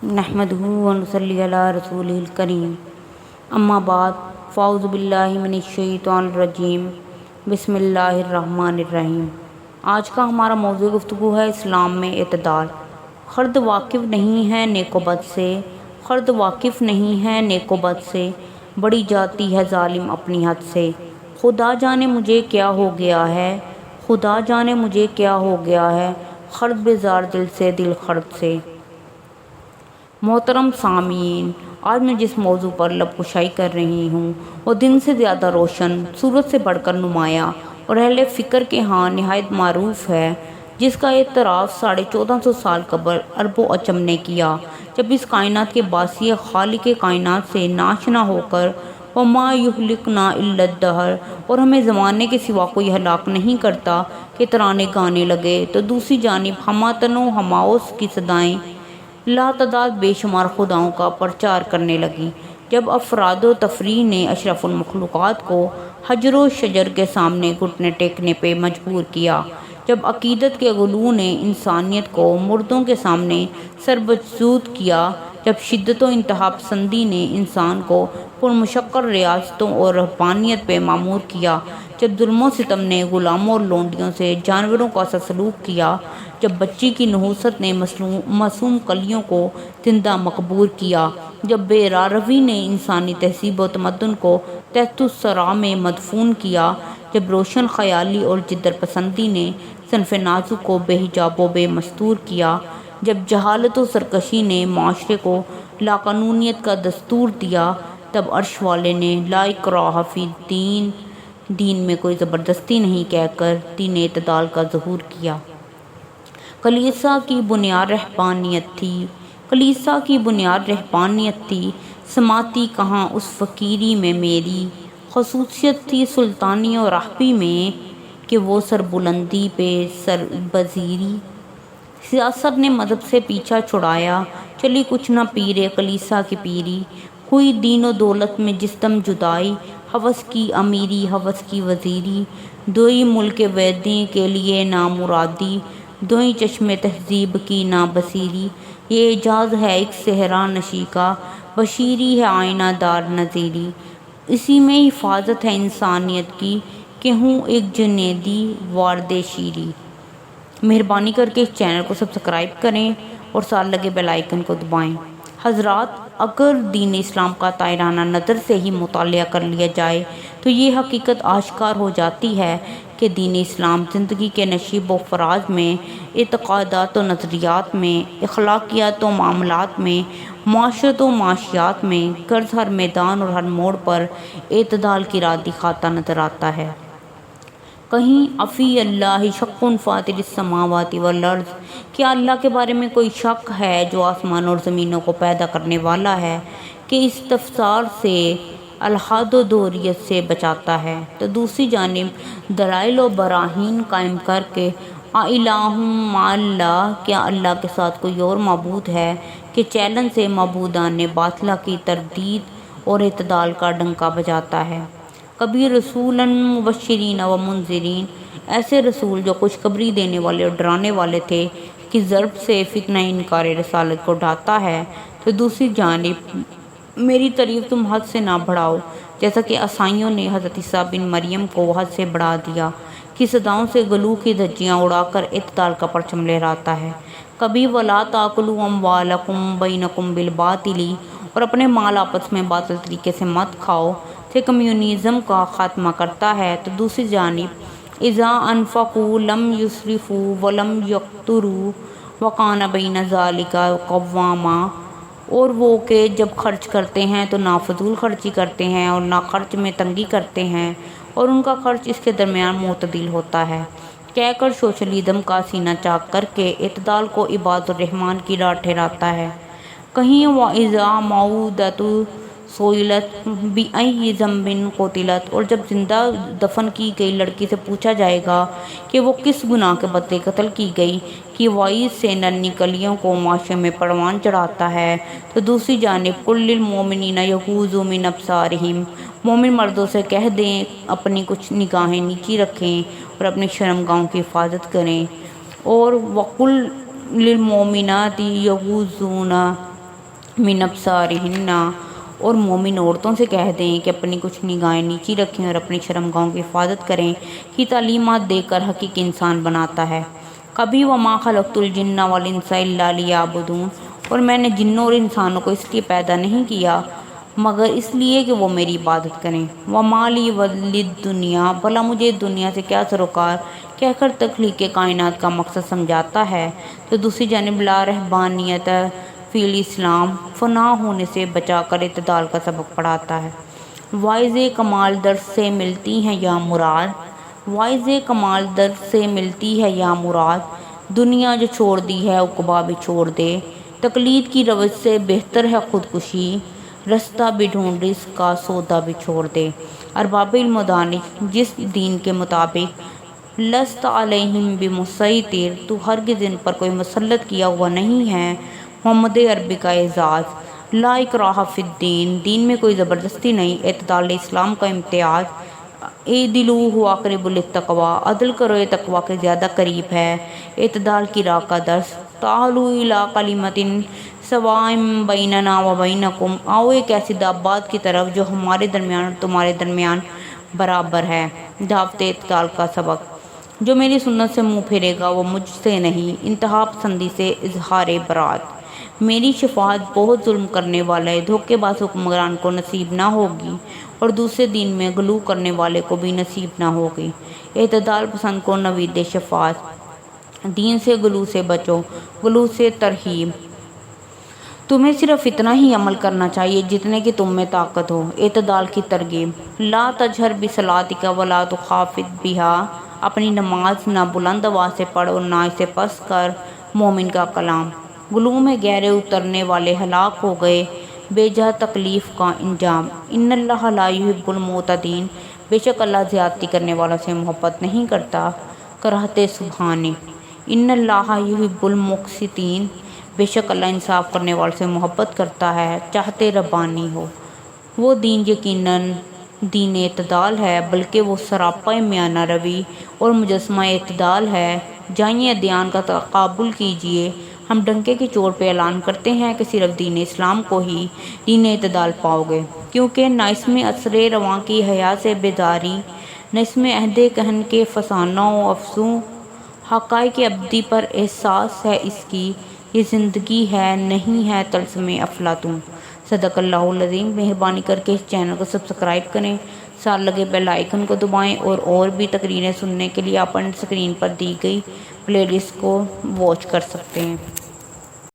نحمدہ ونصلی علی رسولہ الکریم، اما بعد، فاعوذ باللہ من الشیطان الرجیم، بسم اللہ الرحمن الرحیم۔ آج کا ہمارا موضوع گفتگو ہے اسلام میں اعتدال۔ خرد واقف نہیں ہے نیک و بد سے، خرد واقف نہیں ہے نیک و بد سے، بڑی جاتی ہے ظالم اپنی حد سے۔ خدا جانے مجھے کیا ہو گیا ہے، خدا جانے مجھے کیا ہو گیا ہے، خرد بیزار دل سے، دل خرد سے۔ محترم سامعین، آج میں جس موضوع پر لب کشائی کر رہی ہوں وہ دن سے زیادہ روشن، سورج سے بڑھ کر نمایاں اور اہل فکر کے ہاں نہایت معروف ہے، جس کا اعتراف 1450 سال قبل عرب و عجم نے کیا، جب اس کائنات کے باسی خالق کائنات سے ناشنا ہو کر وَمَا يُهْلِكُنَا إِلَّا الدَّهْرُ، اور ہمیں زمانے کے سوا کوئی ہلاک نہیں کرتا، کہ ترانے گانے لگے، تو دوسری جانب ہماتن و ہماؤس کی صدائیں لا تعداد بے شمار خداؤں کا پرچار کرنے لگی۔ جب افراد و تفریح نے اشرف المخلوقات کو حجر و شجر کے سامنے گھٹنے ٹیکنے پہ مجبور کیا، جب عقیدت کے غلو نے انسانیت کو مردوں کے سامنے سربسود کیا، جب شدت و انتہا پسندی نے انسان کو پرمشقت ریاستوں اور رہبانیت پہ معمور کیا، جب ظلم و ستم نے غلاموں اور لونڈیوں سے جانوروں کا سا سلوک کیا، جب بچی کی نحوست نے معصوم کلیوں کو زندہ مقبور کیا، جب بے راروی نے انسانی تہذیب و تمدن کو تحت الثری میں مدفون کیا، جب روشن خیالی اور جدت پسندی نے صنف نازک کو بے حجاب و بے مستور کیا، جب جہالت و سرکشی نے معاشرے کو لاقانونیت کا دستور دیا، تب عرش والے نے لا اکراہ فی الدین، دین میں کوئی زبردستی نہیں کہہ کر دین اعتدال کا ظہور کیا۔ کلیسا کی بنیاد رہبانیت تھی، کلیسا کی بنیاد رہبانیت تھی، سماتی کہاں اس فقیری میں میری، خصوصیت تھی سلطانی و راہبی میں، کہ وہ سربلندی پہ سربزیری۔ سیاست نے مذہب سے پیچھا چھڑایا، چلی کچھ نہ پیرے کلیسا کی پیری، ہوئی دین و دولت میں جس دم جدائی، ہوس کی امیری ہوس کی وزیری، دوئی ملک ویدیں کے لیے نامرادی، دوئی چشم تہذیب کی نابصیری، یہ اعجاز ہے ایک صحرا نشی کا، بشیری ہے آئینہ دار نظیری، اسی میں حفاظت ہے انسانیت کی، کہ ہوں ایک جنیدی وارد شیری۔ مہربانی کر کے اس چینل کو سبسکرائب کریں اور ساتھ لگے بیل آئیکن کو دبائیں۔ حضرات، اگر دین اسلام کا طاہرانہ نظر سے ہی مطالعہ کر لیا جائے تو یہ حقیقت آشکار ہو جاتی ہے کہ دین اسلام زندگی کے نشیب و فراز میں، اعتقادات و نظریات میں، اخلاقیات و معاملات میں، معاشرت و معاشیات میں، غرض ہر میدان اور ہر موڑ پر اعتدال کی راہ دکھاتا نظر آتا ہے۔ کہیں افی اللہ شک فاطر السماوات والارض، کیا اللہ کے بارے میں کوئی شک ہے جو آسمان اور زمینوں کو پیدا کرنے والا ہے، کہ استفسار سے الحاد و دوریت سے بچاتا ہے، تو دوسری جانب دلائل و براہین قائم کر کے الہ مع اللہ، کیا اللہ کے ساتھ کوئی اور معبود ہے، کہ چیلنج سے معبودان باطلہ کی تردید اور اعتدال کا ڈنکا بجاتا ہے۔ کبھی رسولاً مبشرین و منذرین، ایسے رسول جو خوشخبری دینے والے اور ڈرانے والے تھے، کی ضرب سے فتنہ انکار رسالت کو ڈھاتا ہے، تو دوسری جانب میری تعریف تم حد سے نہ بڑھاؤ، جیسا کہ عیسائیوں نے حضرت عیسیٰ بن مریم کو حد سے بڑھا دیا، کی صداؤں سے گلو کی دھجیاں اڑا کر اعتدال کا پرچم لہراتا ہے۔ کبھی وَلَا تَأْكُلُوا أَمْوَالَكُمْ بَيْنَكُمْ بِالْبَاطِلِ، اور اپنے مال آپس میں باطل طریقے سے مت کھاؤ، سے کمیونزم کا خاتمہ کرتا ہے، تو دوسری جانب اذا انفقوا لم یسرفوا ولم یقتروا وکان بین ذلک قواما، اور وہ کہ جب خرچ کرتے ہیں تو نہ فضول خرچی کرتے ہیں اور نہ خرچ میں تنگی کرتے ہیں، اور ان کا خرچ اس کے درمیان معتدل ہوتا ہے، کہہ کر سوشلزم کا سینہ چاک کر کے اعتدال کو عباد الرحمن کی راہ ٹھہراتا ہے۔ کہیں وَإِذَا مَوْءُودَةٌ سُئِلَتْ بِأَيِّ ذَنبٍ قُتِلَتْ، اور جب زندہ دفن کی گئی لڑکی سے پوچھا جائے گا کہ وہ کس گناہ کے بدلے قتل کی گئی، کی وعید سے ننھی کلیوں کو معاشرے میں پروان چڑھاتا ہے، تو دوسری جانب قُل لِّلْمُؤْمِنِينَ يَغُضُّوا مِنْ أَبْصَارِهِمْ، مومن مردوں سے کہہ دیں اپنی کچھ نگاہیں نیچی رکھیں اور اپنی شرمگاہوں کی حفاظت کریں، اور وَقُل لِّلْمُؤْمِنَاتِ يَغُضُّضْنَ من ابصارہن، اور مومن عورتوں سے کہہ دیں کہ اپنی کچھ نگاہیں نیچی رکھیں اور اپنی شرمگاہوں کی حفاظت کریں، کی تعلیمات دے کر حقیقی انسان بناتا ہے۔ کبھی وما خلقت الجن والانس الا لیعبدون، اور میں نے جنوں اور انسانوں کو اس لیے پیدا نہیں کیا مگر اس لیے کہ وہ میری عبادت کریں۔ وما لی وللدنیا، بھلا مجھے دنیا سے کیا سروکار، کہہ کر تخلیق کائنات کا مقصد سمجھاتا ہے، تو دوسری جانب لا رہبانیت فی الاسلام، فنا ہونے سے بچا کر اعتدال کا سبق پڑھاتا ہے۔ واعظ کمال درس سے ملتی ہیں یا مراد، واعظ کمال درس سے ملتی ہے یا مراد، دنیا جو چھوڑ دی ہے عقبیٰ بھی چھوڑ دے، تقلید کی روش سے بہتر ہے خودکشی، رستہ بھی ڈھونڈ رزق کا سودا بھی چھوڑ دے۔ ارباب علم و دانش، جس دین کے مطابق لست علیہم بمسیطر، تو ہرگز ان پر کوئی مسلط کیا ہوا نہیں ہے، محمد عربی کا اعزاز، لا اکراہ فی الدین، دین میں کوئی زبردستی نہیں، اعتدال اسلام کا امتیاز، اعدلوا هو اقرب للتقوی، عدل کرو یہ تقوی کے زیادہ قریب ہے، اعتدال کی راہ کا درس، تعالوا الی کلمۃ سواء بیننا و بینکم، آؤ ایک ایسی بات کی طرف جو ہمارے درمیان اور تمہارے درمیان برابر ہے، دعوت اعتدال کا سبق۔ جو میری سنت سے منہ پھیرے گا وہ مجھ سے نہیں، انتہا پسندی سے اظہار برات۔ میری شفاعت بہت ظلم کرنے والے دھوکے باز حکمران کو نصیب نہ ہوگی، اور دوسرے دین میں غلو کرنے والے کو بھی نصیب نہ ہوگی۔ اعتدال پسند کو نوید شفاعت، دین سے غلو سے بچو، غلو سے ترہیب۔ تمہیں صرف اتنا ہی عمل کرنا چاہیے جتنے کی تم میں طاقت ہو، اعتدال کی ترغیب۔ لا تجہر بصلاتک ولا تخافت بہا، اپنی نماز نہ بلند آواز سے پڑھ اور نہ اسے پست کر، مومن کا کلام۔ غلو میں گہرے اترنے والے ہلاک ہو گئے، بے جا تکلیف کا انجام۔ ان اللہ لا یحب المعتدین، بے شک اللہ زیادتی کرنے والوں سے محبت نہیں کرتا۔ کراہتے سبحانی، ان اللہ یحب المقسطین، بے شک اللہ انصاف کرنے والوں سے محبت کرتا ہے، چاہتے ربانی ہو۔ وہ دین یقیناً دین اعتدال ہے، بلکہ وہ سراپا میانہ روی اور مجسمہ اعتدال ہے۔ جائیے ادیان کا تقابل کیجیے، ہم ڈنکے کی چوٹ پہ اعلان کرتے ہیں کہ صرف دین اسلام کو ہی دین اعتدال پاؤ گے، کیونکہ نہ اس میں اثر رواں کی حیا سے بیداری، نہ اس میں عہد کہن کے فسانہ و افزوں، حقائق ابدی پر احساس ہے اس کی، یہ زندگی ہے نہیں ہے طلسم افلاطون۔ صدق اللہ العظیم۔ مہربانی کر کے اس چینل کو سبسکرائب کریں، ساتھ لگے بیل آئیکن کو دبائیں، اور بھی تقریریں سننے کے لیے آپ اسکرین پر دی گئی پلے لسٹ کو واچ کر سکتے ہیں۔